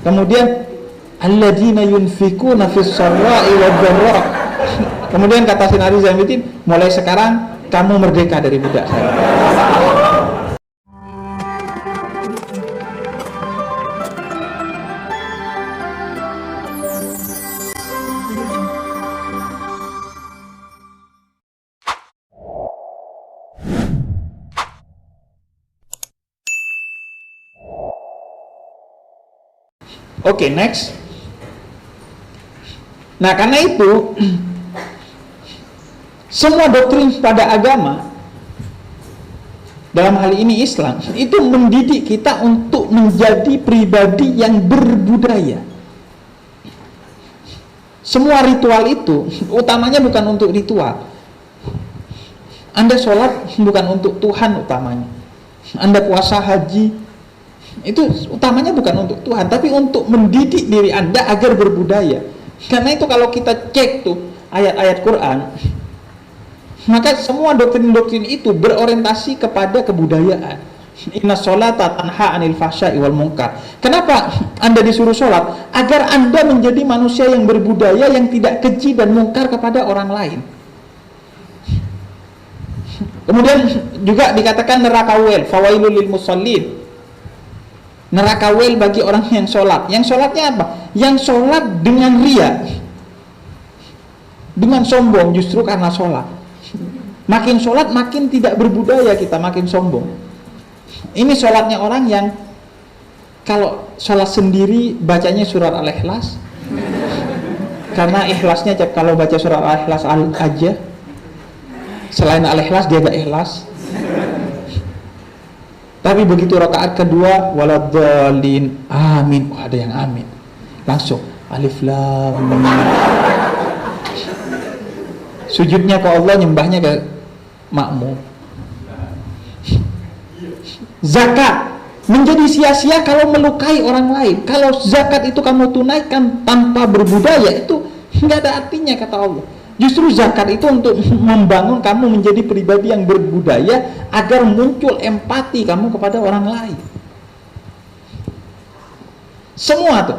Kemudian alladzina yunfikuna fis sarra'i wad dharra. Kemudian kata Sinari Zainuddin, mulai sekarang kamu merdeka dari budak saya. Oke, next. Nah, karena itu semua doktrin pada agama, dalam hal ini Islam, itu mendidik kita untuk menjadi pribadi yang berbudaya. Semua ritual itu utamanya bukan untuk ritual. Anda sholat bukan untuk Tuhan utamanya. Anda puasa haji itu utamanya bukan untuk Tuhan, tapi untuk mendidik diri Anda agar berbudaya. Karena itu kalau kita cek tuh ayat-ayat Quran, maka semua doktrin-doktrin itu berorientasi kepada kebudayaan. Inna sholata tanha anil fahsya'i wal munkar. Kenapa Anda disuruh sholat? Agar Anda menjadi manusia yang berbudaya, yang tidak keji dan mungkar kepada orang lain. Kemudian juga dikatakan neraka wel, fawailul lil musallin. Neraka wel bagi orang yang sholat. Yang sholatnya apa? Yang sholat dengan ria, dengan sombong, justru karena sholat. Makin sholat makin tidak berbudaya kita, makin sombong. Ini sholatnya orang yang kalau sholat sendiri bacanya surat Al-Ikhlas, karena ikhlasnya kalau baca surat Al-Ikhlas aja, selain Al-Ikhlas dia gak ikhlas. Tapi begitu rakaat kedua, waladhdallin, amin. Oh, ada yang amin. Langsung alif lam mim. Sujudnya ke Allah, nyembahnya ke makmum. Zakat menjadi sia-sia kalau melukai orang lain. Kalau zakat itu kamu tunaikan tanpa berbudaya, itu nggak ada artinya kata Allah. Justru zakat itu untuk membangun kamu menjadi pribadi yang berbudaya agar muncul empati kamu kepada orang lain. Semua tuh.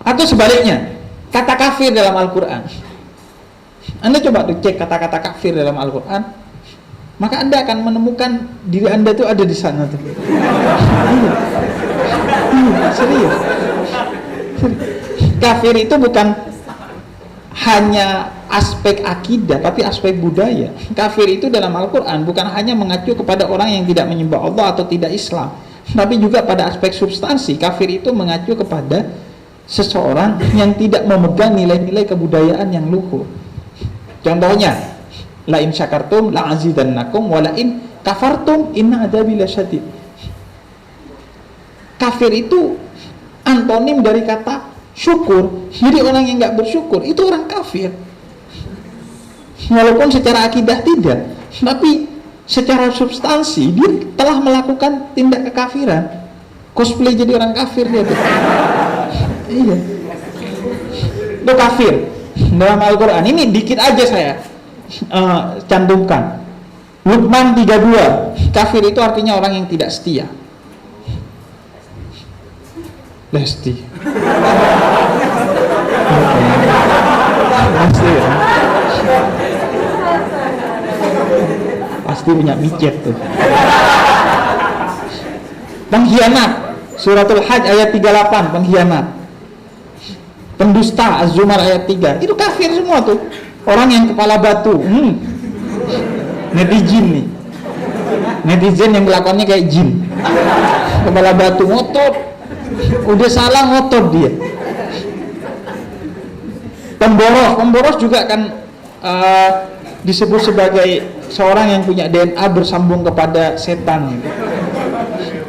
Atau sebaliknya, kata kafir dalam Al-Quran. Anda coba tuh cek kata-kata kafir dalam Al-Quran, maka Anda akan menemukan diri Anda tuh ada di sana tuh. Serius. Kafir itu bukan hanya aspek akidah, tapi aspek budaya. Kafir itu dalam Al-Quran bukan hanya mengacu kepada orang yang tidak menyembah Allah atau tidak Islam, tapi juga pada aspek substansi. Kafir itu mengacu kepada seseorang yang tidak memegang nilai-nilai kebudayaan yang luhur. Contohnya, la in syakartum la azidannakum wa la in kafartum inna adzabi lasyadid. Kafir itu antonim dari kata syukur. Jadi orang yang nggak bersyukur itu orang kafir, walaupun secara akidah tidak, tapi secara substansi dia telah melakukan tindak kekafiran. Cosplay jadi orang kafir dia tuh. Iya, itu kafir dalam Al-Quran. Ini dikit aja saya cantumkan. Luqman 32, kafir itu artinya orang yang tidak setia. Lesti. Pasti punya micet tuh. Pengkhianat, suratul Hajj ayat 38, pengkhianat. Pendusta, Az-Zumar ayat 3, itu kafir semua tuh. Orang yang kepala batu. Netizen nih, netizen yang kelakuannya kayak jin. Kepala batu, ngotot, udah salah ngotot dia. Pemboros juga kan disebut sebagai seorang yang punya DNA bersambung kepada setan gitu.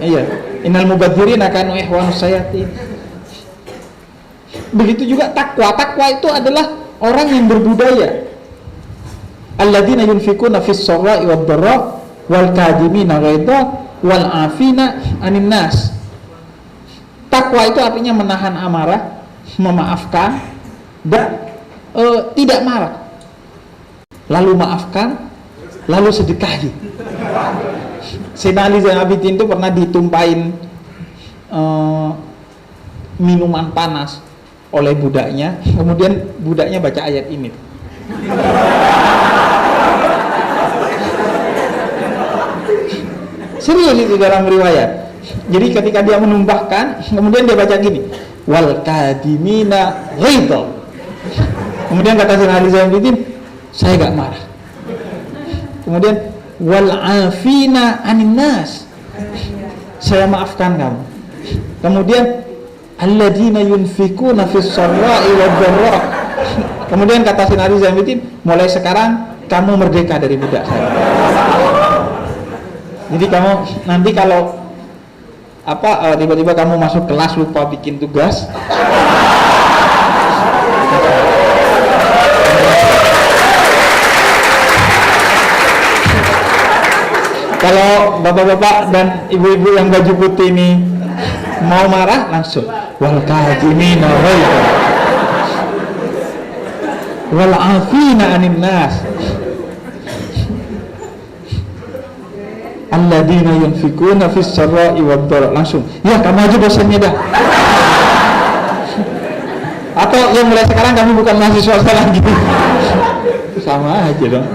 Iya, innal mubadzirin akanu ikhwanus sayatin. Begitu juga takwa. Takwa itu adalah orang yang berbudaya. Alladzina yunfikuna fis sarra'i wad dharra wal kadhimina ghaidha wal 'afina 'anil nas. Takwa itu artinya menahan amarah, memaafkan, dan tidak marah, lalu maafkan, lalu sedekahi. Sayyidina Ali Zainal Abidin itu pernah ditumpahin minuman panas oleh budaknya, kemudian budaknya baca ayat ini. Serius itu dalam riwayat. Jadi ketika dia menumbahkan, kemudian dia baca gini, wal kadimina ghaidha. Kemudian kata Sayyidina Ali Zainuddin, saya gak marah. Kemudian wal afina anin nas, saya maafkan kamu. Kemudian alladzina yunfikuna fis sarra'i wad dharra. Kemudian kata Sayyidina Ali Zainuddin, mulai sekarang kamu merdeka dari budak saya. Jadi kamu nanti kalau tiba-tiba kamu masuk kelas lupa bikin tugas, kalau bapak-bapak dan ibu-ibu yang baju putih ini mau marah, langsung wal kadimina ghaidha wal afina anin nas alladzina yunfikuna fis sarra'i wad dharra. Langsung, ya kamu aja dosennya dah. Atau yang mulai sekarang kami bukan mahasiswa lagi. Sama aja dong.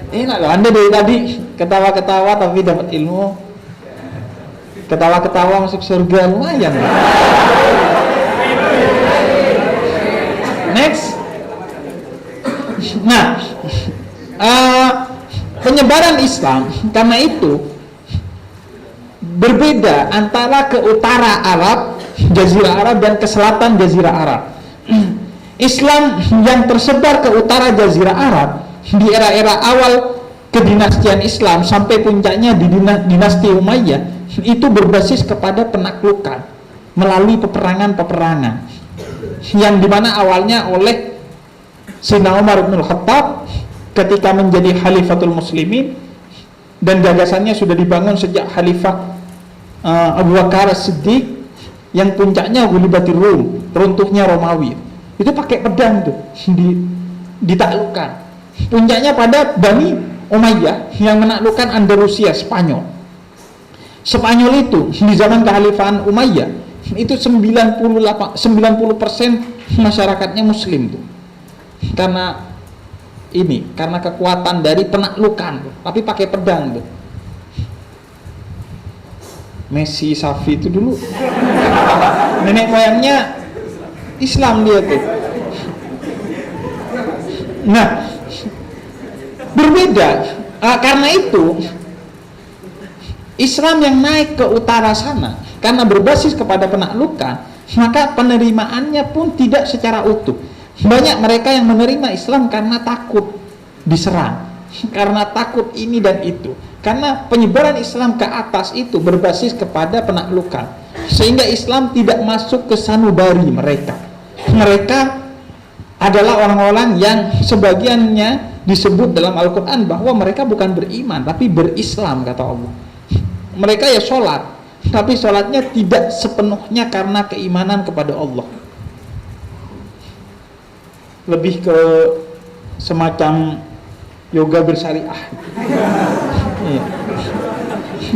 Enak loh, Anda dari tadi ketawa-ketawa tapi dapat ilmu. Ketawa-ketawa masuk surga, lumayan. Next. Nah, penyebaran Islam karena itu berbeda antara ke utara Arab, Jazirah Arab, dan ke selatan Jazirah Arab. Islam yang tersebar ke utara Jazirah Arab di era-era awal kedinastian Islam sampai puncaknya di dinasti Umayyah itu berbasis kepada penaklukan melalui peperangan-peperangan yang dimana awalnya oleh Sayyidina Umar bin Khattab ketika menjadi Khalifatul Muslimin, dan gagasannya sudah dibangun sejak Khalifah Abu Bakar As-Siddiq yang puncaknya Ghulibatir Rum, runtuhnya Romawi. Itu pakai pedang tuh ditaklukkan. Puncaknya pada Bani Umayyah yang menaklukkan Andalusia, Spanyol. Spanyol itu di zaman kekhalifahan Umayyah itu 90% masyarakatnya Muslim tuh. Karena kekuatan dari penaklukan tuh, tapi pakai pedang tuh. Messi, Safi itu dulu nenek moyangnya Islam dia tuh. Nah, berbeda karena itu Islam yang naik ke utara sana karena berbasis kepada penaklukan, maka penerimaannya pun tidak secara utuh. Banyak mereka yang menerima Islam karena takut diserang, karena takut ini dan itu. Karena penyebaran Islam ke atas itu berbasis kepada penaklukan, sehingga Islam tidak masuk ke sanubari mereka. Mereka adalah orang-orang yang sebagiannya disebut dalam Al-Quran bahwa mereka bukan beriman, tapi berislam, kata Allah. Mereka ya sholat, tapi sholatnya tidak sepenuhnya karena keimanan kepada Allah. Lebih ke semacam yoga bersyariah. Iya.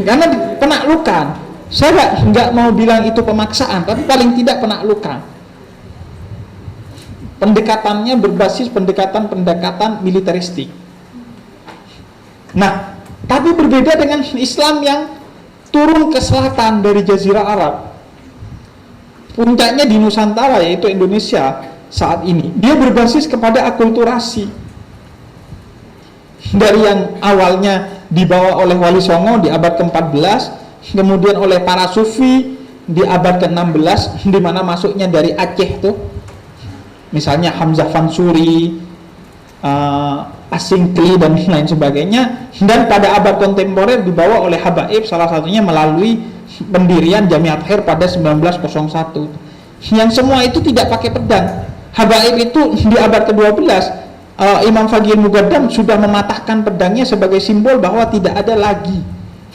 Karena penaklukan, saya nggak mau bilang itu pemaksaan, tapi paling tidak penaklukan. Pendekatannya berbasis pendekatan militeristik. Nah, tapi berbeda dengan Islam yang turun ke selatan dari Jazirah Arab. Puncaknya di Nusantara, yaitu Indonesia saat ini. Dia berbasis kepada akulturasi. Dari yang awalnya dibawa oleh Wali Songo di abad ke-14, kemudian oleh para sufi di abad ke-16, di mana masuknya dari Aceh tuh. Misalnya Hamzah Fansuri, Asingkli dan lain sebagainya, dan pada abad kontemporer dibawa oleh Habaib, salah satunya melalui pendirian Jamiat Khair pada 1901. Yang semua itu tidak pakai pedang. Habaib itu di abad ke-12, Imam Fagih Mugaddam sudah mematahkan pedangnya sebagai simbol bahwa tidak ada lagi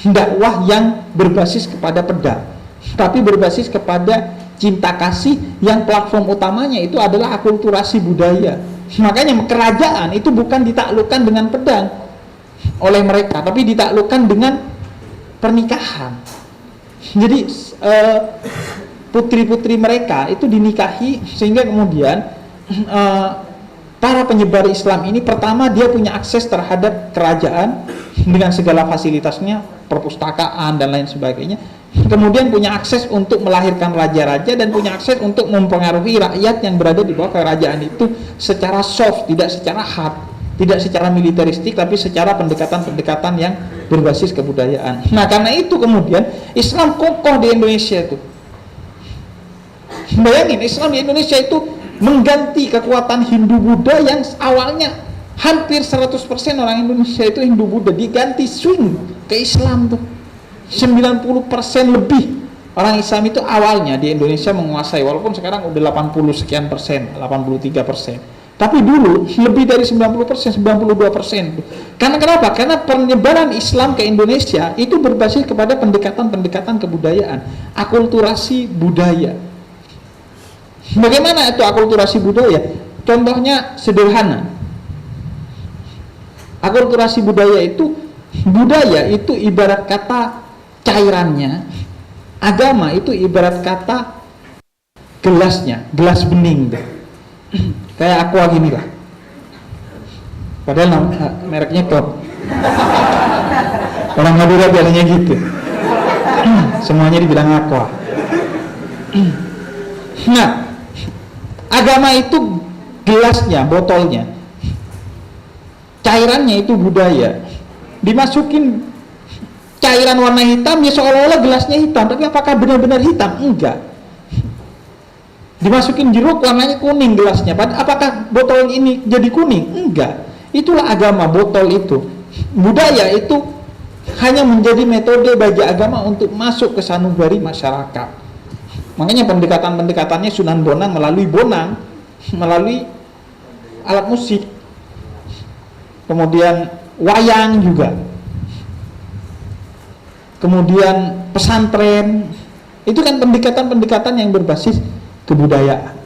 dakwah yang berbasis kepada pedang, tapi berbasis kepada cinta kasih yang platform utamanya itu adalah akulturasi budaya. Makanya kerajaan itu bukan ditaklukkan dengan pedang oleh mereka, tapi ditaklukkan dengan pernikahan. Jadi putri-putri mereka itu dinikahi, sehingga kemudian para penyebar Islam ini pertama dia punya akses terhadap kerajaan dengan segala fasilitasnya, perpustakaan dan lain sebagainya. Kemudian punya akses untuk melahirkan raja-raja dan punya akses untuk mempengaruhi rakyat yang berada di bawah kerajaan itu secara soft, tidak secara hard, tidak secara militeristik, tapi secara pendekatan-pendekatan yang berbasis kebudayaan. Nah, karena itu kemudian Islam kokoh di Indonesia itu. Bayangin, Islam di Indonesia itu mengganti kekuatan Hindu-Buddha yang awalnya hampir 100% orang Indonesia itu Hindu-Buddha, diganti swing ke Islam tuh. 90% lebih orang Islam itu awalnya di Indonesia menguasai, walaupun sekarang udah 80 sekian persen, 83%. Tapi dulu lebih dari 90%, 92%. Karena kenapa? Karena penyebaran Islam ke Indonesia itu berbasis kepada pendekatan-pendekatan kebudayaan, akulturasi budaya. Bagaimana itu akulturasi budaya? Contohnya sederhana. Akulturasi budaya itu ibarat kata cairannya, agama itu ibarat kata gelasnya, gelas bening tuh. Kayak aqua gini lah. Padahal mereknya top. Orang Madura biasanya gitu. Semuanya dibilang aqua. Nah, agama itu gelasnya, botolnya. Cairannya itu budaya. Dimasukin cairan warna hitam, ya seolah-olah gelasnya hitam, tapi apakah benar-benar hitam? Enggak. Dimasukin jeruk, warnanya kuning gelasnya, apakah botol ini jadi kuning? Enggak. Itulah agama, botol itu. Budaya itu hanya menjadi metode bagi agama untuk masuk ke sanubari masyarakat. Makanya pendekatan-pendekatannya Sunan Bonang, melalui alat musik, kemudian wayang juga, kemudian pesantren, itu kan pendekatan-pendekatan yang berbasis kebudayaan.